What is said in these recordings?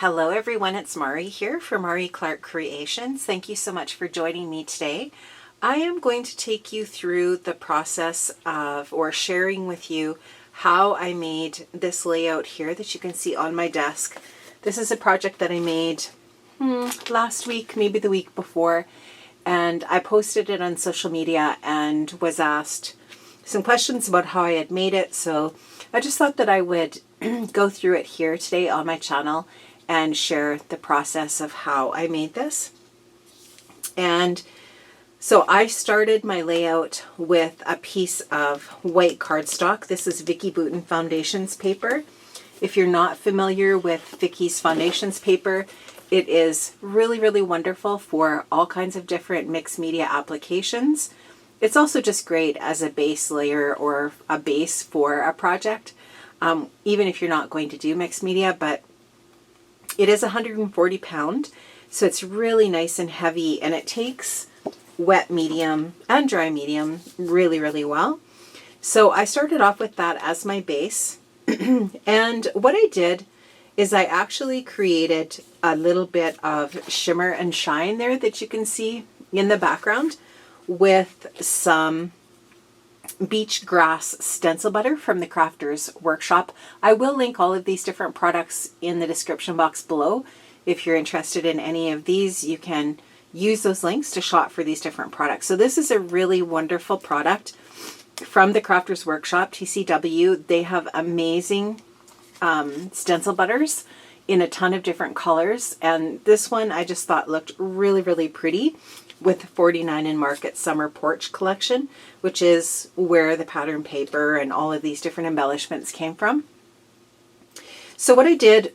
Hello everyone, it's Mari here from Mari Clark Creations. Thank you so much for joining me today. I am going to take you through the process of, or sharing with you, how I made this layout here that you can see on my desk. This is a project that I made last week, maybe the week before, and I posted it on social media and was asked some questions about how I had made it, so I just thought that I would go through it here today on my channel and share the process of how I made this. And so I started my layout with a piece of white cardstock. This is Vicki Boutin Foundations paper. If you're not familiar with Vicki's Foundations paper, it is really, really wonderful for all kinds of different mixed media applications. It's also just great as a base layer or a base for a project, even if you're not going to do mixed media, but it is 140 pound, so it's really nice and heavy, and it takes wet medium and dry medium really, really well. So I started off with that as my base. And what I did is I actually created a little bit of shimmer and shine there that you can see in the background with some beach grass stencil butter from the Crafters Workshop. I will link all of these different products in the description box below. If you're interested in any of these, you can use those links to shop for these different products. So this is a really wonderful product from the Crafters Workshop, TCW. They have amazing stencil butters in a ton of different colors, and this one I just thought looked really, really pretty with 49 in Market Summer Porch collection, which is where the pattern paper and all of these different embellishments came from. So what I did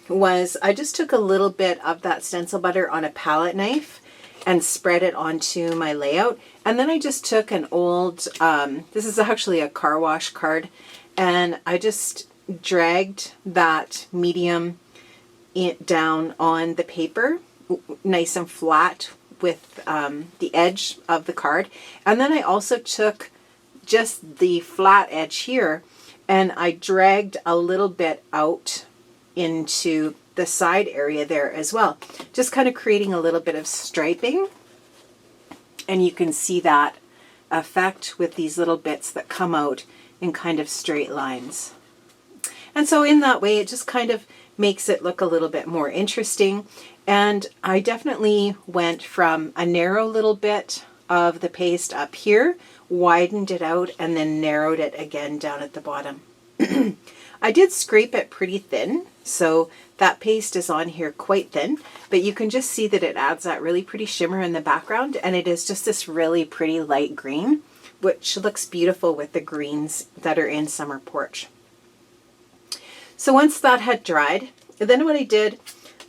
was I just took a little bit of that stencil butter on a palette knife and spread it onto my layout. And then I just took an old, this is actually a car wash card, and I just dragged that medium down on the paper, nice and flat with the edge of the card. And then I also took just the flat edge here and I dragged a little bit out into the side area there as well, just kind of creating a little bit of striping. And you can see that effect with these little bits that come out in kind of straight lines. And so in that way, it just kind of makes it look a little bit more interesting. And I definitely went from a narrow little bit of the paste up here, widened it out, and then narrowed it again down at the bottom. I did scrape it pretty thin, so that paste is on here quite thin, but you can just see that it adds that really pretty shimmer in the background, and it is just this really pretty light green, which looks beautiful with the greens that are in Summer Porch. So once that had dried, then what I did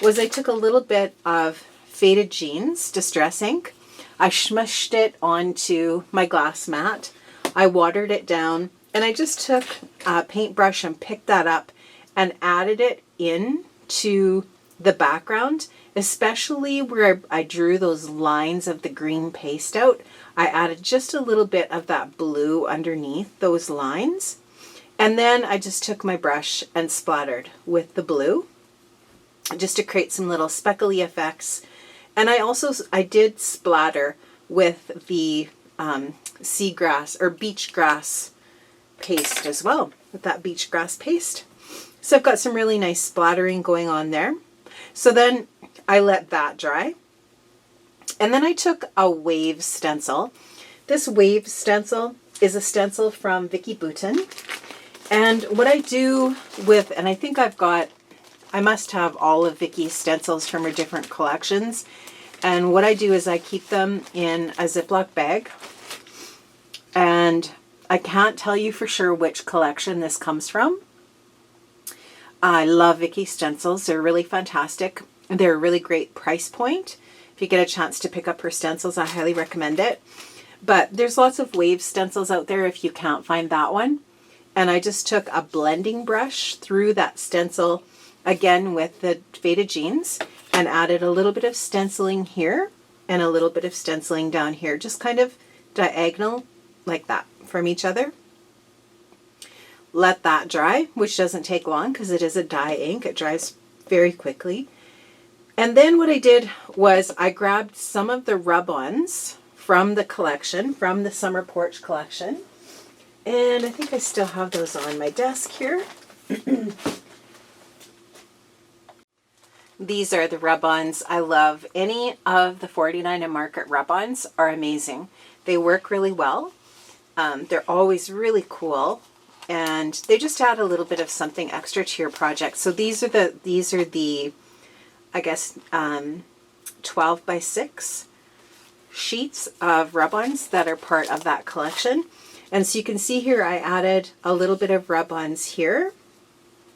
was I took a little bit of Faded Jeans Distress ink. I smushed it onto my glass mat. I watered it down, and I just took a paintbrush and picked that up and added it in to the background, especially where I drew those lines of the green paste out. I added just a little bit of that blue underneath those lines. And then I just took my brush and splattered with the blue just to create some little speckly effects. And I did splatter with the seagrass or beach grass paste as well, with that beach grass paste. So I've got some really nice splattering going on there. So then I let that dry. And then I took a wave stencil. This wave stencil is a stencil from Vicki Boutin. And what I do with, and I think I must have all of Vicki's stencils from her different collections. And what I do is I keep them in a Ziploc bag. And I can't tell you for sure which collection this comes from. I love Vicki stencils. They're really fantastic. They're a really great price point. If you get a chance to pick up her stencils, I highly recommend it. But there's lots of wave stencils out there if you can't find that one. And I just took a blending brush through that stencil, again with the Faded Jeans, and added a little bit of stenciling here and a little bit of stenciling down here, just kind of diagonal like that from each other. Let that dry, which doesn't take long because it is a dye ink. It dries very quickly. And then what I did was I grabbed some of the rub-ons from the collection, from the Summer Porch collection. And I think I still have those on my desk here. These are the rub-ons. I love any of the 49 and Market rub-ons are amazing. They work really well. They're always really cool, and they just add a little bit of something extra to your project. So these are the I guess 12 by 6 sheets of rub-ons that are part of that collection. And so you can see here I added a little bit of rub-ons here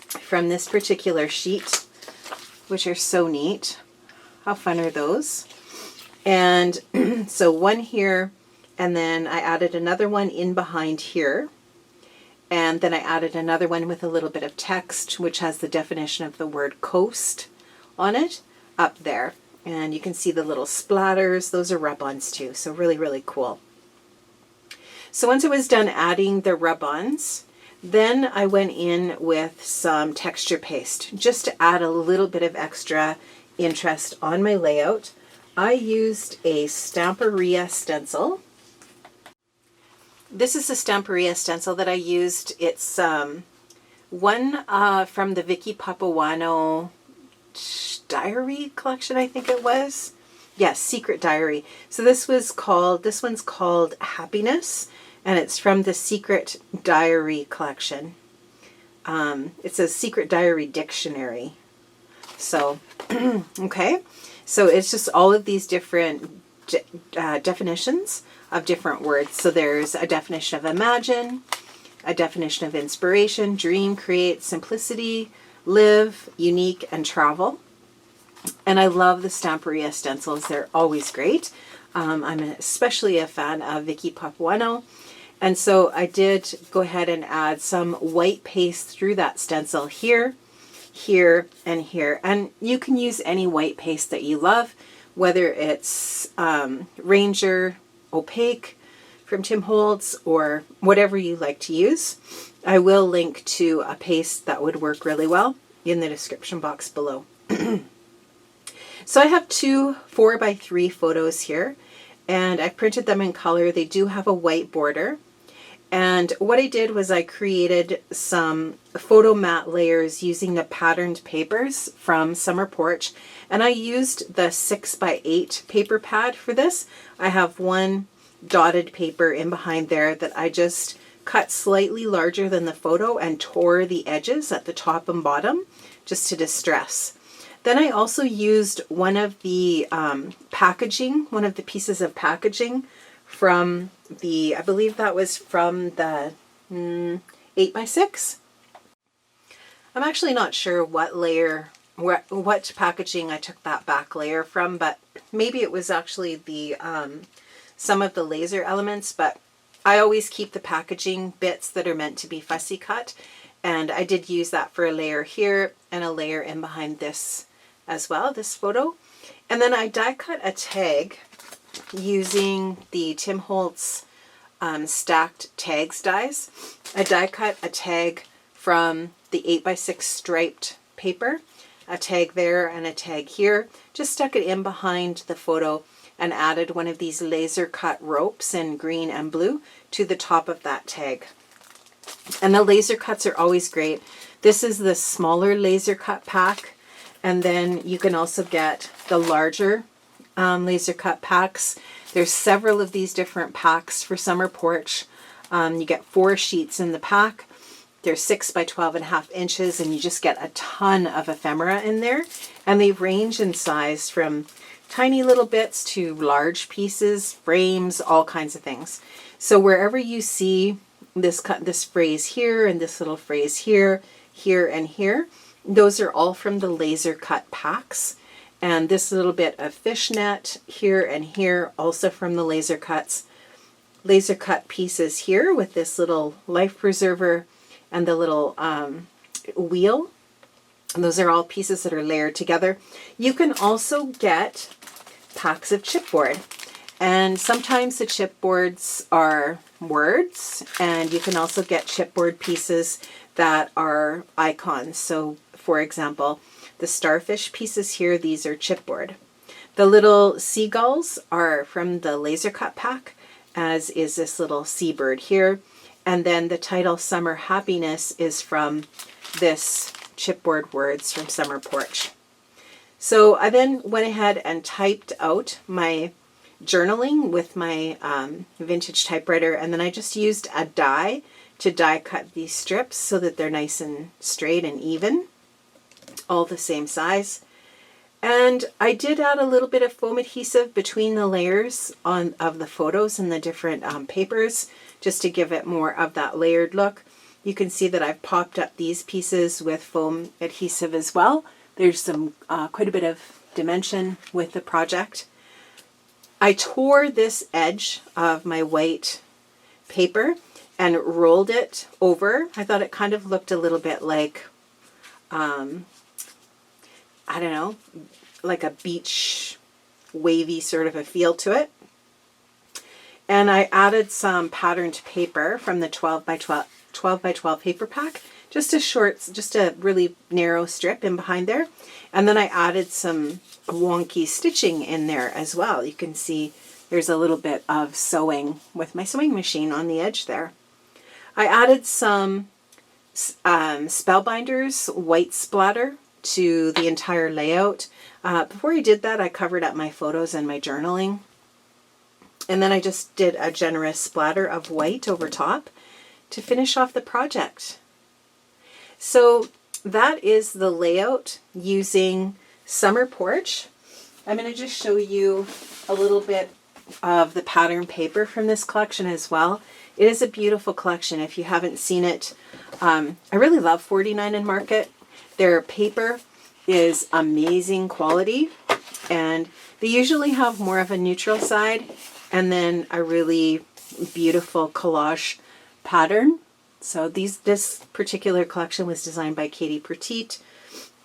from this particular sheet, which are so neat. How fun are those? And so one here, and then I added another one in behind here. And then I added another one with a little bit of text, which has the definition of the word coast on it up there. And you can see the little splatters. Those are rub-ons too. So really, really cool. So once I was done adding the rub-ons, then I went in with some texture paste just to add a little bit of extra interest on my layout. I used a Stamperia stencil. This is a Stamperia stencil that I used. It's one from the Vicky Papuano diary collection, I think it was. Yes, Secret Diary. So this one's called Happiness, and it's from the Secret Diary collection. It's a Secret Diary dictionary. So, okay. So it's just all of these different definitions of different words. So there's a definition of imagine, a definition of inspiration, dream, create, simplicity, live, unique, and travel. And I love the Stamperia stencils. They're always great. I'm especially a fan of Vicky Papuano. And so I did go ahead and add some white paste through that stencil here, here, and here. And you can use any white paste that you love, whether it's Ranger Opaque from Tim Holtz or whatever you like to use. I will link to a paste that would work really well in the description box below. So I have two 4x3 photos here, and I printed them in color. They do have a white border. And what I did was I created some photo mat layers using the patterned papers from Summer Porch. And I used the 6x8 paper pad for this. I have one dotted paper in behind there that I just cut slightly larger than the photo and tore the edges at the top and bottom just to distress. Then I also used one of the packaging, one of the pieces of packaging from the, I believe that was from the 8x6. I'm actually not sure what layer, what packaging I took that back layer from, but maybe it was actually the some of the laser elements, but I always keep the packaging bits that are meant to be fussy cut, and I did use that for a layer here and a layer in behind this as well, this photo. And then I die cut a tag using the Tim Holtz stacked tags dies. I die cut a tag from the 8x6 striped paper, a tag there and a tag here. Just stuck it in behind the photo and added one of these laser cut ropes in green and blue to the top of that tag. And the laser cuts are always great. This is the smaller laser cut pack, and then you can also get the larger laser cut packs. There's several of these different packs for Summer Porch. You get 4 sheets in the pack. They're 6 by 12.5 inches, and you just get a ton of ephemera in there. And they range in size from tiny little bits to large pieces, frames, all kinds of things. So wherever you see this phrase here and this little phrase here, here, and here, those are all from the laser cut packs. And this little bit of fishnet here and here, also from the laser cut pieces here with this little life preserver and the little wheel. And those are all pieces that are layered together. You can also get packs of chipboard, and sometimes the chipboards are words, and you can also get chipboard pieces that are icons. So for example, The starfish pieces here, these are chipboard. The little seagulls are from the laser cut pack, as is this little seabird here. And then the title Summer Happiness is from this chipboard words from Summer Porch. So I then went ahead and typed out my journaling with my vintage typewriter, and then I just used a die to die cut these strips so that they're nice and straight and even, all the same size. And I did add a little bit of foam adhesive between the layers of the photos and the different papers, just to give it more of that layered look. You can see that I've popped up these pieces with foam adhesive as well. There's some quite a bit of dimension with the project. I tore this edge of my white paper and rolled it over. I thought it kind of looked a little bit like, I don't know, like a beach wavy sort of a feel to it. And I added some patterned paper from the 12 by 12 paper pack, just a really narrow strip in behind there. And then I added some wonky stitching in there as well. You can see there's a little bit of sewing with my sewing machine on the edge there. I added some Spellbinders white splatter to the entire layout. Before I did that, I covered up my photos and my journaling. And then I just did a generous splatter of white over top to finish off the project. So that is the layout using Summer Porch. I'm going to just show you a little bit of the pattern paper from this collection as well. It is a beautiful collection. If you haven't seen it, I really love 49 and Market. Their paper is amazing quality, and they usually have more of a neutral side and then a really beautiful collage pattern. So this particular collection was designed by Katie Petit.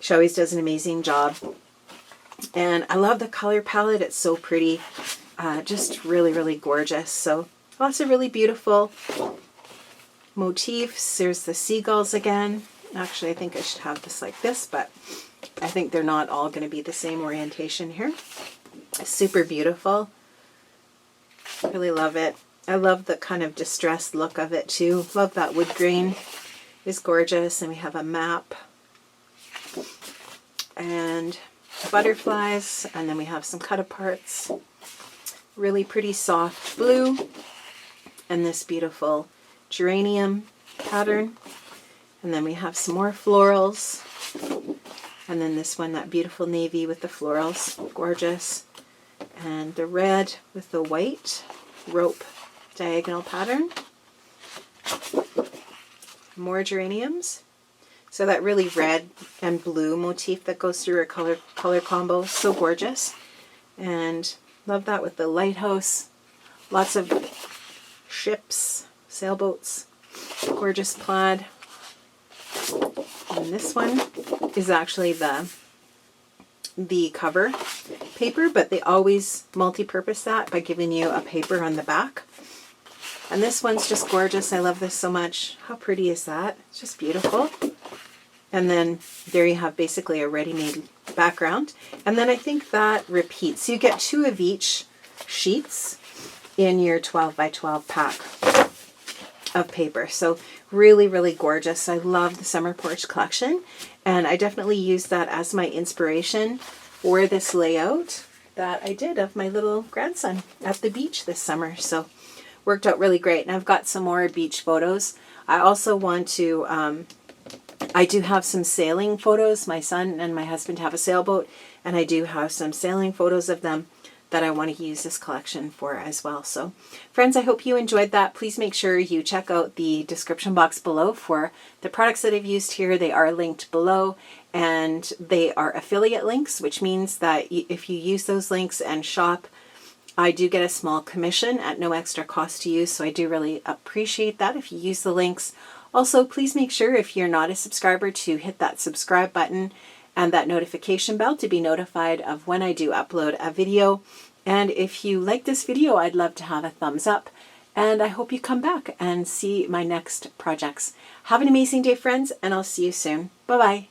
She always does an amazing job. And I love the color palette. It's so pretty. Just really, really gorgeous. So lots of really beautiful motifs. There's the seagulls again. Actually, I think I should have this like this, but I think they're not all going to be the same orientation here. Super beautiful. Really love it. I love the kind of distressed look of it too. Love that wood grain. It's gorgeous. And we have a map and butterflies, and then we have some cut aparts. Really pretty soft blue, and this beautiful geranium pattern. And then we have some more florals. And then this one, that beautiful navy with the florals. Gorgeous. And the red with the white rope diagonal pattern. More geraniums. So that really red and blue motif that goes through a color combo. So gorgeous. And love that with the lighthouse. Lots of ships, sailboats. Gorgeous plaid. And this one is actually the cover paper, but they always multi-purpose that by giving you a paper on the back. And this one's just gorgeous. I love this so much. How pretty is that? It's just beautiful. And then there you have basically a ready-made background. And then I think that repeats. So you get 2 of each sheets in your 12 by 12 pack of paper. So really, really gorgeous. I love the Summer Porch collection, and I definitely used that as my inspiration for this layout that I did of my little grandson at the beach this summer. So worked out really great. And I've got some more beach photos. I also want to, I do have some sailing photos. My son and my husband have a sailboat, and I do have some sailing photos of them that I want to use this collection for as well. So friends, I hope you enjoyed that. Please make sure you check out the description box below for the products that I've used here. They are linked below, and they are affiliate links, which means that if you use those links and shop, I do get a small commission at no extra cost to you. So I do really appreciate that if you use the links. Also, please make sure if you're not a subscriber to hit that subscribe button and that notification bell to be notified of when I do upload a video. And if you like this video, I'd love to have a thumbs up. And I hope you come back and see my next projects. Have an amazing day, friends, and I'll see you soon. Bye-bye.